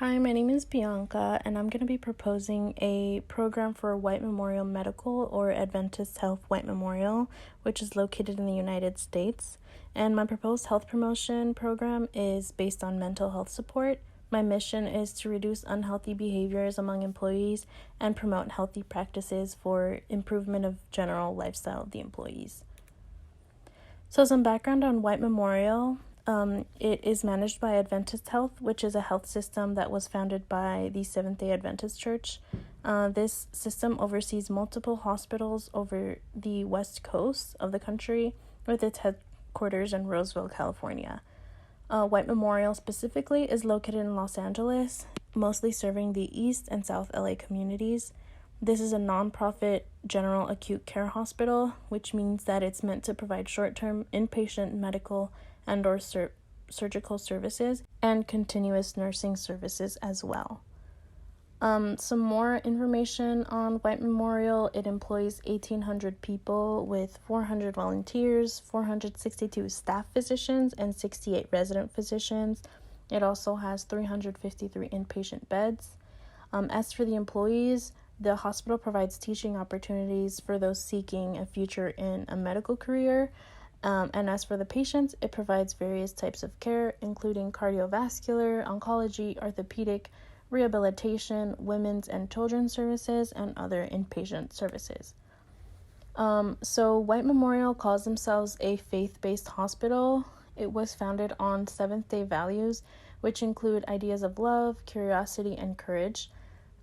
Hi, my name is Bianca, and I'm going to be proposing a program for White Memorial Medical or Adventist Health White Memorial, which is located in the United States. And my proposed health promotion program is based on mental health support. My mission is to reduce unhealthy behaviors among employees and promote healthy practices for improvement of general lifestyle of the employees. So some background on White Memorial. It is managed by Adventist Health, which is a health system that was founded by the Seventh-day Adventist Church. This system oversees multiple hospitals over the west coast of the country, with its headquarters in Roseville, California. White Memorial specifically is located in Los Angeles, mostly serving the East and South LA communities. This is a nonprofit general acute care hospital, which means that it's meant to provide short-term inpatient medical and or surgical services and continuous nursing services as well. Some more information on White Memorial. It employs 1,800 people with 400 volunteers, 462 staff physicians, and 68 resident physicians. It also has 353 inpatient beds. As for the employees, the hospital provides teaching opportunities for those seeking a future in a medical career. And as for the patients, it provides various types of care, including cardiovascular, oncology, orthopedic, rehabilitation, women's and children's services, and other inpatient services. So White Memorial calls themselves a faith-based hospital. It was founded on Seventh-day values, which include ideas of love, curiosity, and courage.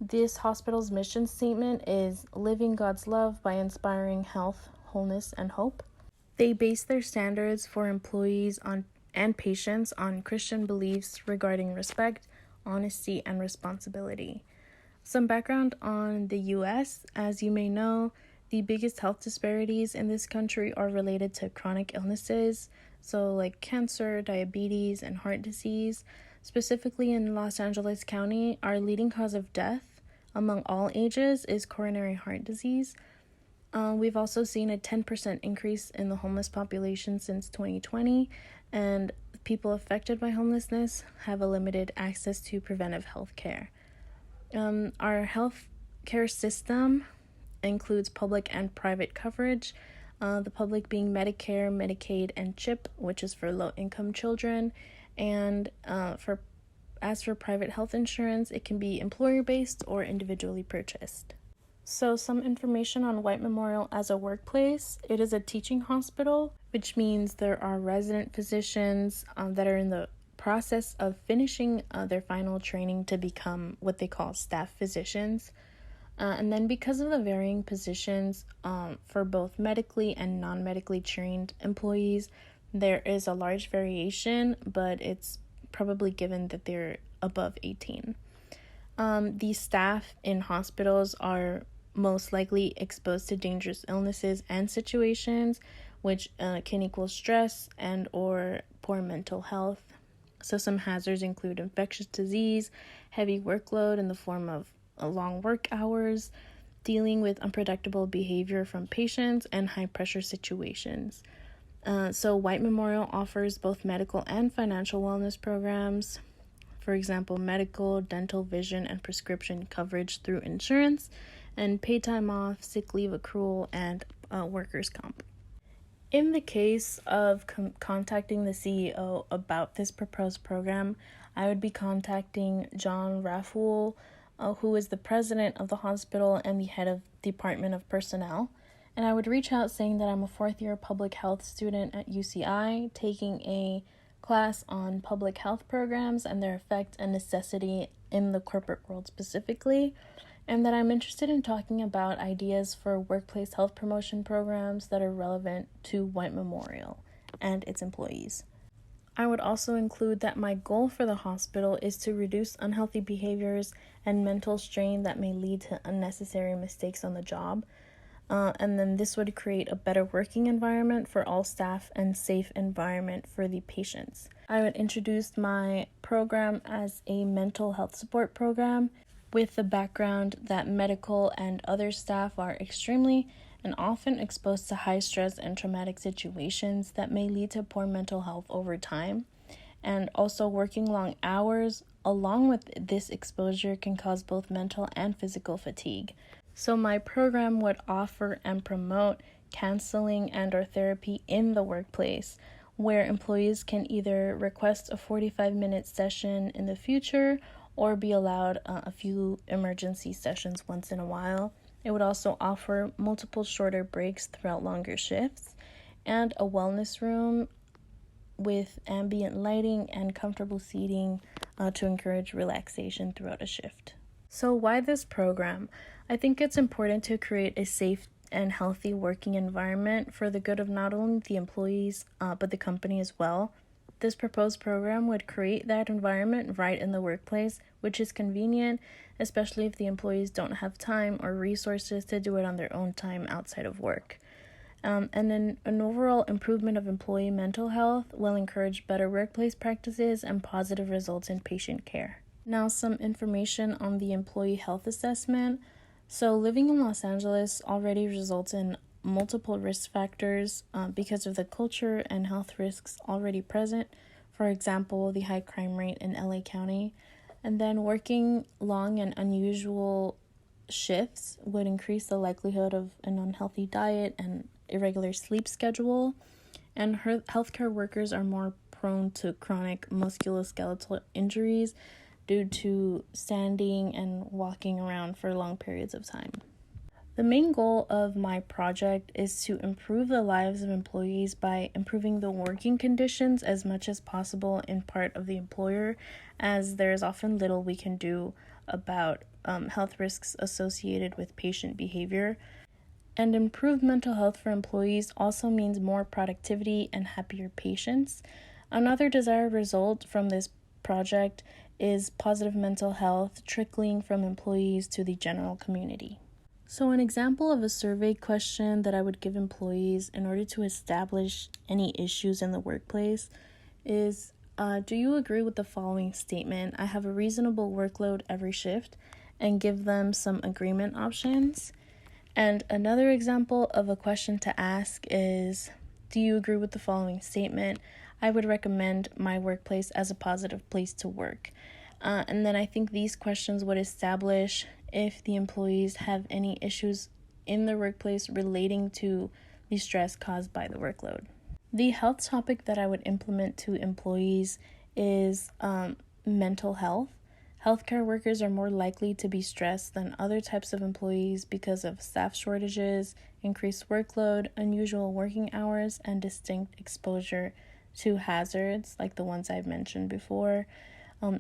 This hospital's mission statement is living God's love by inspiring health, wholeness, and hope. They base their standards for employees and patients on Christian beliefs regarding respect, honesty, and responsibility. Some background on the U.S. As you may know, the biggest health disparities in this country are related to chronic illnesses, so like cancer, diabetes, and heart disease. Specifically in Los Angeles County, our leading cause of death among all ages is coronary heart disease. We've also seen a 10% increase in the homeless population since 2020, and people affected by homelessness have a limited access to preventive health care. Our health care system includes public and private coverage, the public being Medicare, Medicaid, and CHIP, which is for low-income children, and as for private health insurance, it can be employer-based or individually purchased. So some information on White Memorial as a workplace. It is a teaching hospital, which means there are resident physicians that are in the process of finishing their final training to become what they call staff physicians. And then because of the varying positions for both medically and non-medically trained employees, there is a large variation, but it's probably given that they're above 18. These staff in hospitals are most likely exposed to dangerous illnesses and situations, which can equal stress and or poor mental health. So some hazards include infectious disease, heavy workload in the form of long work hours, dealing with unpredictable behavior from patients, and high-pressure situations. So White Memorial offers both medical and financial wellness programs. For example, medical, dental, vision, and prescription coverage through insurance, and paid time off, sick leave accrual, and workers' comp. In the case of contacting the CEO about this proposed program, I would be contacting John Rafool, who is the president of the hospital and the head of Department of Personnel. And I would reach out saying that I'm a fourth-year public health student at UCI, taking a class on public health programs and their effect and necessity in the corporate world specifically, and that I'm interested in talking about ideas for workplace health promotion programs that are relevant to White Memorial and its employees. I would also include that my goal for the hospital is to reduce unhealthy behaviors and mental strain that may lead to unnecessary mistakes on the job. And then this would create a better working environment for all staff and safe environment for the patients. I would introduce my program as a mental health support program with the background that medical and other staff are extremely and often exposed to high stress and traumatic situations that may lead to poor mental health over time, and also working long hours along with this exposure can cause both mental and physical fatigue. So my program would offer and promote counseling and or therapy in the workplace, where employees can either request a 45-minute session in the future or be allowed a few emergency sessions once in a while. It would also offer multiple shorter breaks throughout longer shifts and a wellness room with ambient lighting and comfortable seating to encourage relaxation throughout a shift. So why this program? I think it's important to create a safe and healthy working environment for the good of not only the employees, but the company as well. This proposed program would create that environment right in the workplace, which is convenient, especially if the employees don't have time or resources to do it on their own time outside of work. And then an overall improvement of employee mental health will encourage better workplace practices and positive results in patient care. Now, some information on the employee health assessment. So living in Los Angeles already results in multiple risk factors because of the culture and health risks already present. For example, the high crime rate in LA County. And then working long and unusual shifts would increase the likelihood of an unhealthy diet and irregular sleep schedule, and healthcare workers are more prone to chronic musculoskeletal injuries due to standing and walking around for long periods of time. The main goal of my project is to improve the lives of employees by improving the working conditions as much as possible in part of the employer, as there is often little we can do about health risks associated with patient behavior. And improved mental health for employees also means more productivity and happier patients. Another desired result from this project is positive mental health trickling from employees to the general community. So an example of a survey question that I would give employees in order to establish any issues in the workplace is, do you agree with the following statement? I have a reasonable workload every shift, and give them some agreement options. And another example of a question to ask is, do you agree with the following statement? I would recommend my workplace as a positive place to work. And then I think these questions would establish if the employees have any issues in their workplace relating to the stress caused by the workload. The health topic that I would implement to employees is mental health. Healthcare workers are more likely to be stressed than other types of employees because of staff shortages, increased workload, unusual working hours, and distinct exposure to hazards like the ones I've mentioned before.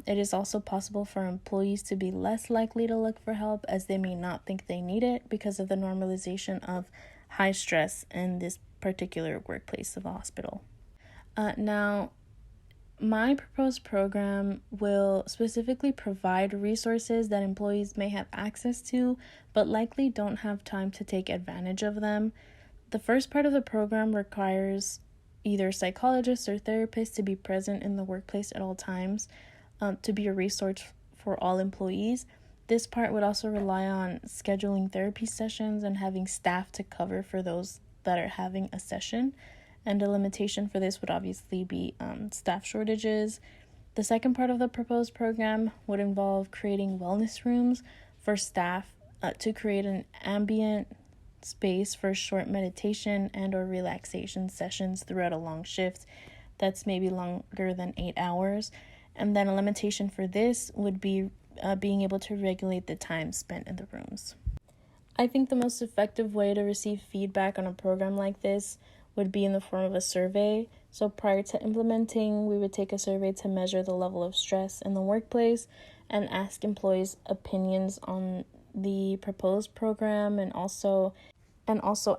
It is also possible for employees to be less likely to look for help as they may not think they need it because of the normalization of high stress in this particular workplace of the hospital. Now, my proposed program will specifically provide resources that employees may have access to, but likely don't have time to take advantage of them. The first part of the program requires either psychologists or therapists to be present in the workplace at all times, to be a resource for all employees. This part would also rely on scheduling therapy sessions and having staff to cover for those that are having a session. And a limitation for this would obviously be staff shortages. The second part of the proposed program would involve creating wellness rooms for staff to create an ambient space for short meditation and or relaxation sessions throughout a long shift that's maybe longer than 8 hours. And then a limitation for this would be being able to regulate the time spent in the rooms. I think the most effective way to receive feedback on a program like this would be in the form of a survey. So prior to implementing, we would take a survey to measure the level of stress in the workplace and ask employees' opinions on the proposed program and also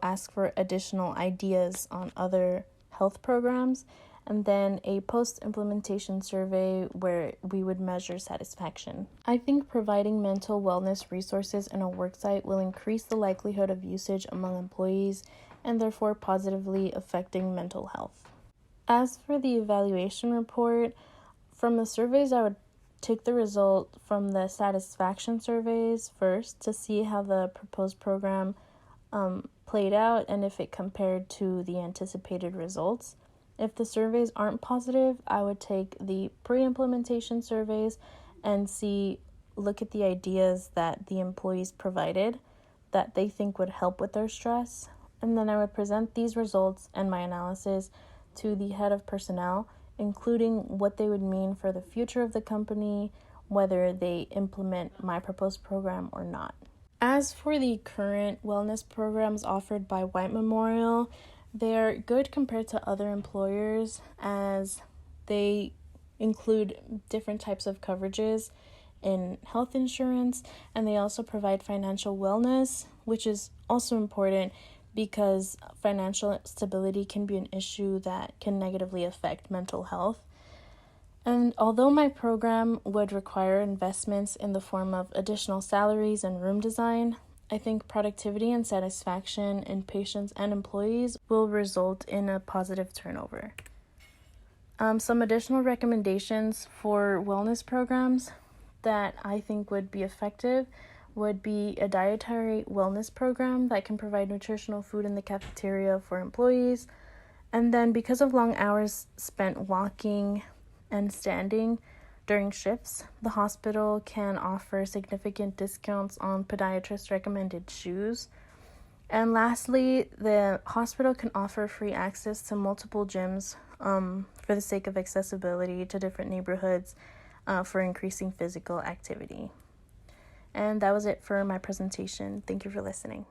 ask for additional ideas on other health programs, and then a post-implementation survey where we would measure satisfaction. I think providing mental wellness resources in a worksite will increase the likelihood of usage among employees and therefore positively affecting mental health. As for the evaluation report, from the surveys, I would take the result from the satisfaction surveys first to see how the proposed program played out and if it compared to the anticipated results. If the surveys aren't positive, I would take the pre-implementation surveys and look at the ideas that the employees provided that they think would help with their stress. And then I would present these results and my analysis to the head of personnel, including what they would mean for the future of the company, whether they implement my proposed program or not. As for the current wellness programs offered by White Memorial, they're good compared to other employers as they include different types of coverages in health insurance, and they also provide financial wellness, which is also important because financial stability can be an issue that can negatively affect mental health. And although my program would require investments in the form of additional salaries and room design, I think productivity and satisfaction in patients and employees will result in a positive turnover. Some additional recommendations for wellness programs that I think would be effective would be a dietary wellness program that can provide nutritional food in the cafeteria for employees. And then because of long hours spent walking and standing during shifts, the hospital can offer significant discounts on podiatrist recommended shoes. And lastly, the hospital can offer free access to multiple gyms for the sake of accessibility to different neighborhoods for increasing physical activity. And that was it for my presentation. Thank you for listening.